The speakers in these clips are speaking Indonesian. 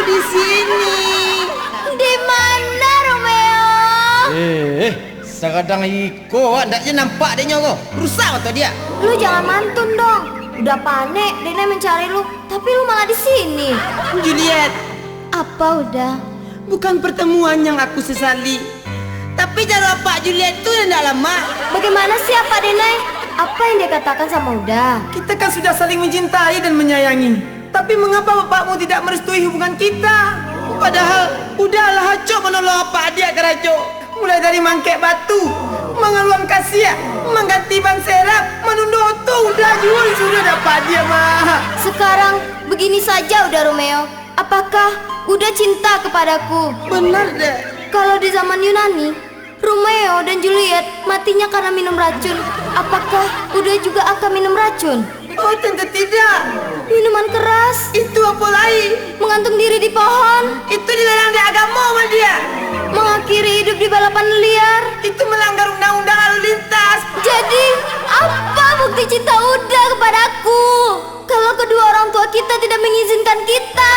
di sini. Di mana Romeo? Sekadang iko, ndaknya nampak adanya kok. Rusak atau dia? Lu jangan mantun dong. Udah panik, Dena mencari lu, tapi lu malah di sini. Juliet, Apa udah? bukan pertemuan yang aku sesali, tapi cara Pak Juliet itu yang tidak lama. Bagaimana sih Pak Denai? Apa yang dia katakan sama Uda? Kita kan sudah saling mencintai dan menyayangi. Tapi mengapa bapakmu tidak merestui hubungan kita? Padahal udahlah Haco menolong Pak Adia Karajo. Mulai dari mangkek batu, mengeluang kasia, mengganti ban serap, menundoto, udah jual sudah dapat dia mah. Sekarang begini saja udah Romeo. Apakah Uda cinta kepadaku? Benar deh. Kalau di zaman Yunani, Romeo dan Juliet matinya karena minum racun. Apakah Uda juga akan minum racun? Oh tentu tidak. Minuman keras, Itu apa lain? menggantung diri di pohon, Itu dilarang di agama sama dia. mengakhiri hidup di balapan liar. Itu melanggar undang-undang lalu lintas. Jadi, apa bukti cinta Uda kepadaku? Kalau kedua orang tua kita tidak mengizinkan kita.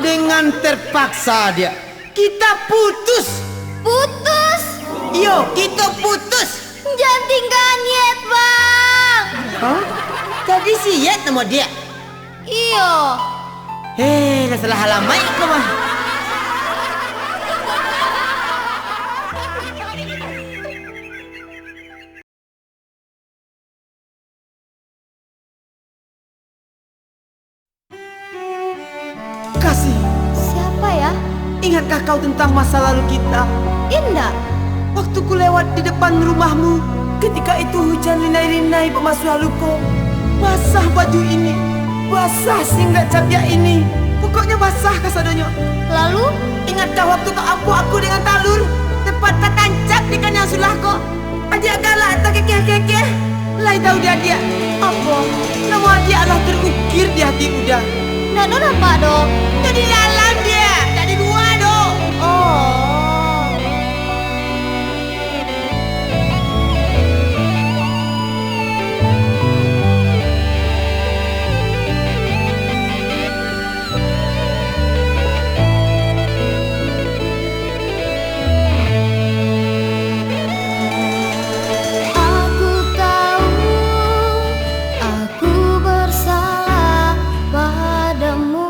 Dengan terpaksa dia, kita putus. Putus. Yo, kita putus. Jangan tinggalkan Yet, Bang. Hah? Tadi si Yet nama dia. Iyo. Dah salah halaman itu mah. Kasih, Siapa ya? ingatkah kau tentang masa lalu kita? Indah. Waktu ku lewat di depan rumahmu, ketika itu hujan linai-linai pemasuk haluko. Basah baju ini, basah singlet capia ini. Pokoknya basah kasadonyo. Lalu, Ingatkah waktu kau ampuh aku dengan talur? Tepat tak tancap di kanyang sulahko. Adik galak tak kekeh-kekeh. Lai tahu dia. apa? Nama dia adalah terukir di hati udah. Nggak ada apa dong? Jadi dalam dia, dari luar dong. Oh. Aku tahu aku bersalah padamu.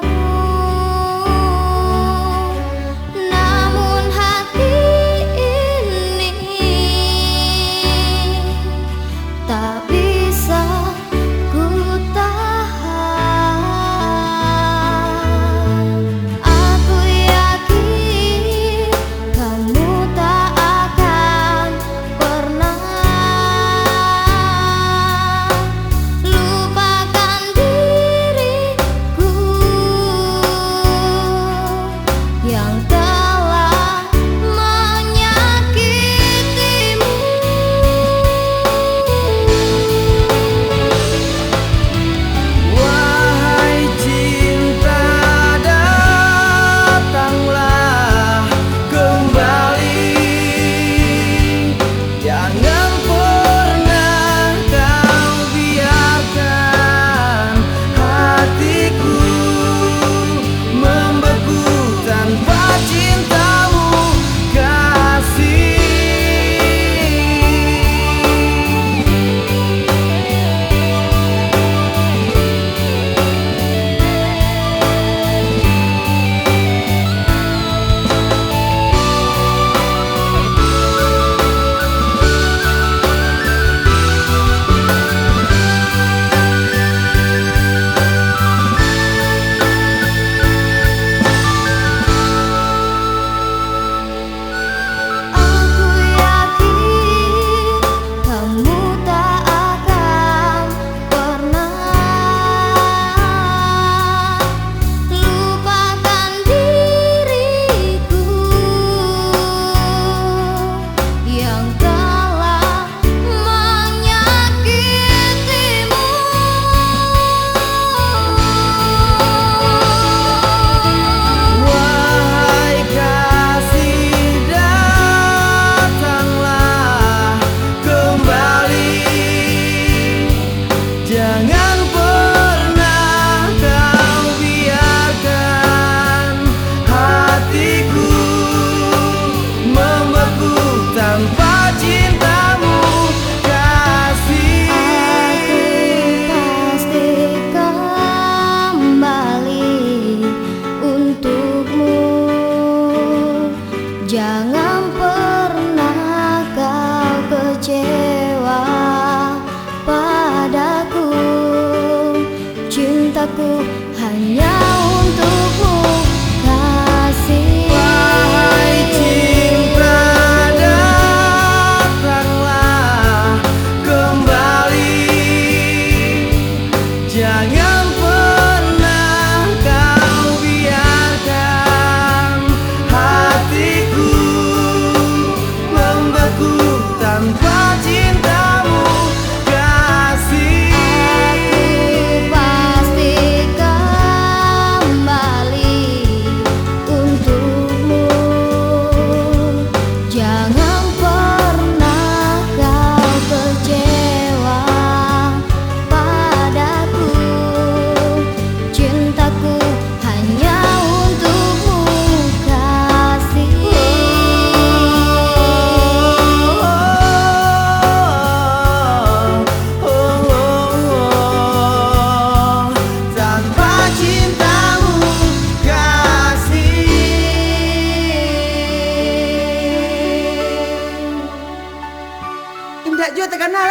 dak juga terkenal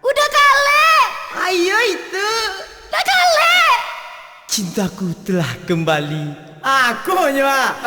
Udah kale. Ayo itu. Udah kale. Cintaku telah kembali. Aku nyoba.